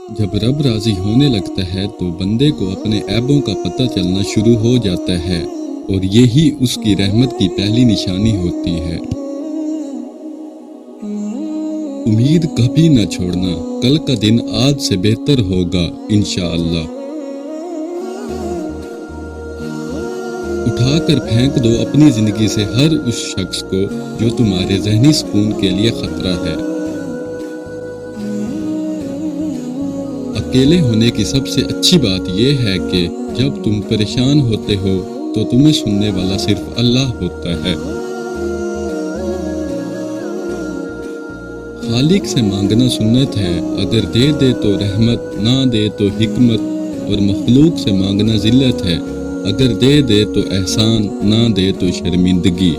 جب رب راضی ہونے لگتا ہے تو بندے کو اپنے عیبوں کا پتہ چلنا شروع ہو جاتا ہے، اور یہی اس کی رحمت کی پہلی نشانی ہوتی ہے۔ امید کبھی نہ چھوڑنا، کل کا دن آج سے بہتر ہوگا انشاءاللہ۔ اٹھا کر پھینک دو اپنی زندگی سے ہر اس شخص کو جو تمہارے ذہنی سکون کے لیے خطرہ ہے۔ اکیلے ہونے کی سب سے اچھی بات یہ ہے کہ جب تم پریشان ہوتے ہو تو تمہیں سننے والا صرف اللہ ہوتا ہے۔ خالق سے مانگنا سنت ہے، اگر دے دے تو رحمت، نہ دے تو حکمت، اور مخلوق سے مانگنا ذلت ہے، اگر دے دے تو احسان، نہ دے تو شرمندگی۔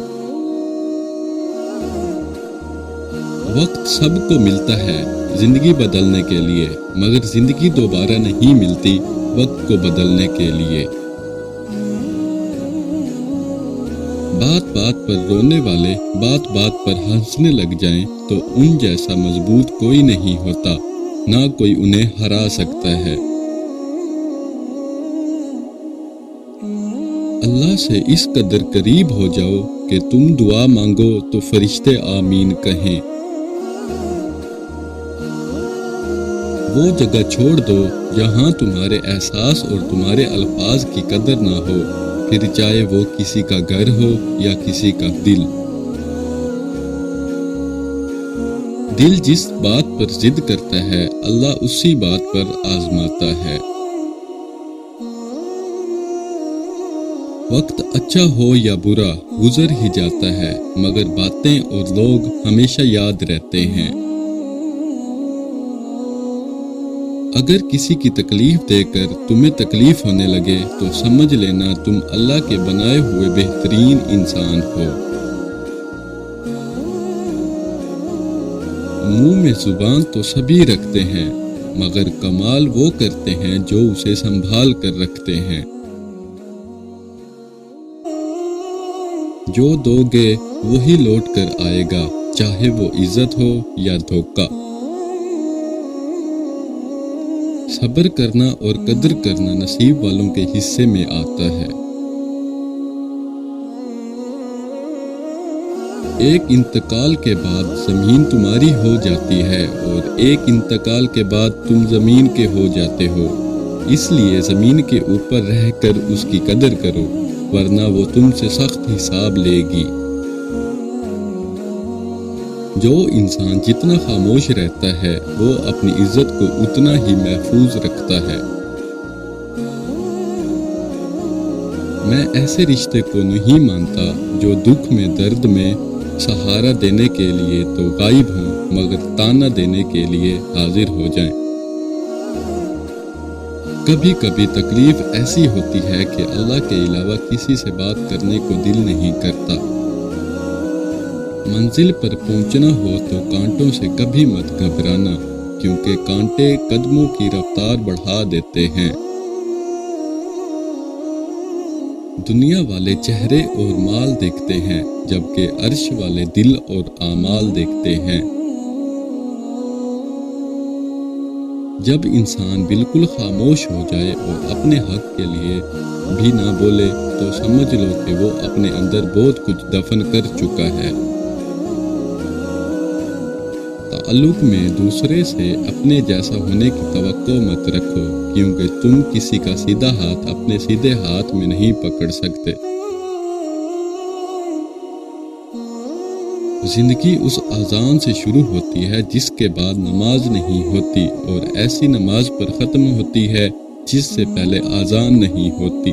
وقت سب کو ملتا ہے زندگی بدلنے کے لیے، مگر زندگی دوبارہ نہیں ملتی وقت کو بدلنے کے لیے۔ بات بات پر رونے والے بات بات پر ہنسنے لگ جائیں تو ان جیسا مضبوط کوئی نہیں ہوتا، نہ کوئی انہیں ہرا سکتا ہے۔ اللہ سے اس قدر قریب ہو جاؤ کہ تم دعا مانگو تو فرشتے آمین کہیں۔ وہ جگہ چھوڑ دو جہاں تمہارے احساس اور تمہارے الفاظ کی قدر نہ ہو، پھر چاہے وہ کسی کا گھر ہو یا کسی کا دل۔ دل جس بات پر ضد کرتا ہے اللہ اسی بات پر آزماتا ہے۔ وقت اچھا ہو یا برا گزر ہی جاتا ہے، مگر باتیں اور لوگ ہمیشہ یاد رہتے ہیں۔ اگر کسی کی تکلیف دے کر تمہیں تکلیف ہونے لگے تو سمجھ لینا تم اللہ کے بنائے ہوئے بہترین انسان ہو۔ منہ میں زبان تو سبھی رکھتے ہیں، مگر کمال وہ کرتے ہیں جو اسے سنبھال کر رکھتے ہیں۔ جو دو گے وہی لوٹ کر آئے گا، چاہے وہ عزت ہو یا دھوکہ۔ صبر کرنا اور قدر کرنا نصیب والوں کے حصے میں آتا ہے۔ ایک انتقال کے بعد زمین تمہاری ہو جاتی ہے اور ایک انتقال کے بعد تم زمین کے ہو جاتے ہو، اس لیے زمین کے اوپر رہ کر اس کی قدر کرو، ورنہ وہ تم سے سخت حساب لے گی۔ جو انسان جتنا خاموش رہتا ہے وہ اپنی عزت کو اتنا ہی محفوظ رکھتا ہے۔ میں ایسے رشتے کو نہیں مانتا جو دکھ میں درد میں سہارا دینے کے لیے تو غائب ہوں مگر تانا دینے کے لیے حاضر ہو جائیں۔ کبھی کبھی تکلیف ایسی ہوتی ہے کہ اللہ کے علاوہ کسی سے بات کرنے کو دل نہیں کرتا۔ منزل پر پہنچنا ہو تو کانٹوں سے کبھی مت گھبرانا، کیونکہ کانٹے قدموں کی رفتار بڑھا دیتے ہیں۔ دنیا والے چہرے اور مال دیکھتے ہیں، جبکہ عرش والے دل اور اعمال دیکھتے ہیں۔ جب انسان بالکل خاموش ہو جائے اور اپنے حق کے لیے بھی نہ بولے تو سمجھ لو کہ وہ اپنے اندر بہت کچھ دفن کر چکا ہے۔ تعلق میں دوسرے سے اپنے جیسا ہونے کی توقع مت رکھو، کیونکہ تم کسی کا سیدھا ہاتھ اپنے سیدھے ہاتھ میں نہیں پکڑ سکتے۔ زندگی اس اذان سے شروع ہوتی ہے جس کے بعد نماز نہیں ہوتی، اور ایسی نماز پر ختم ہوتی ہے جس سے پہلے اذان نہیں ہوتی۔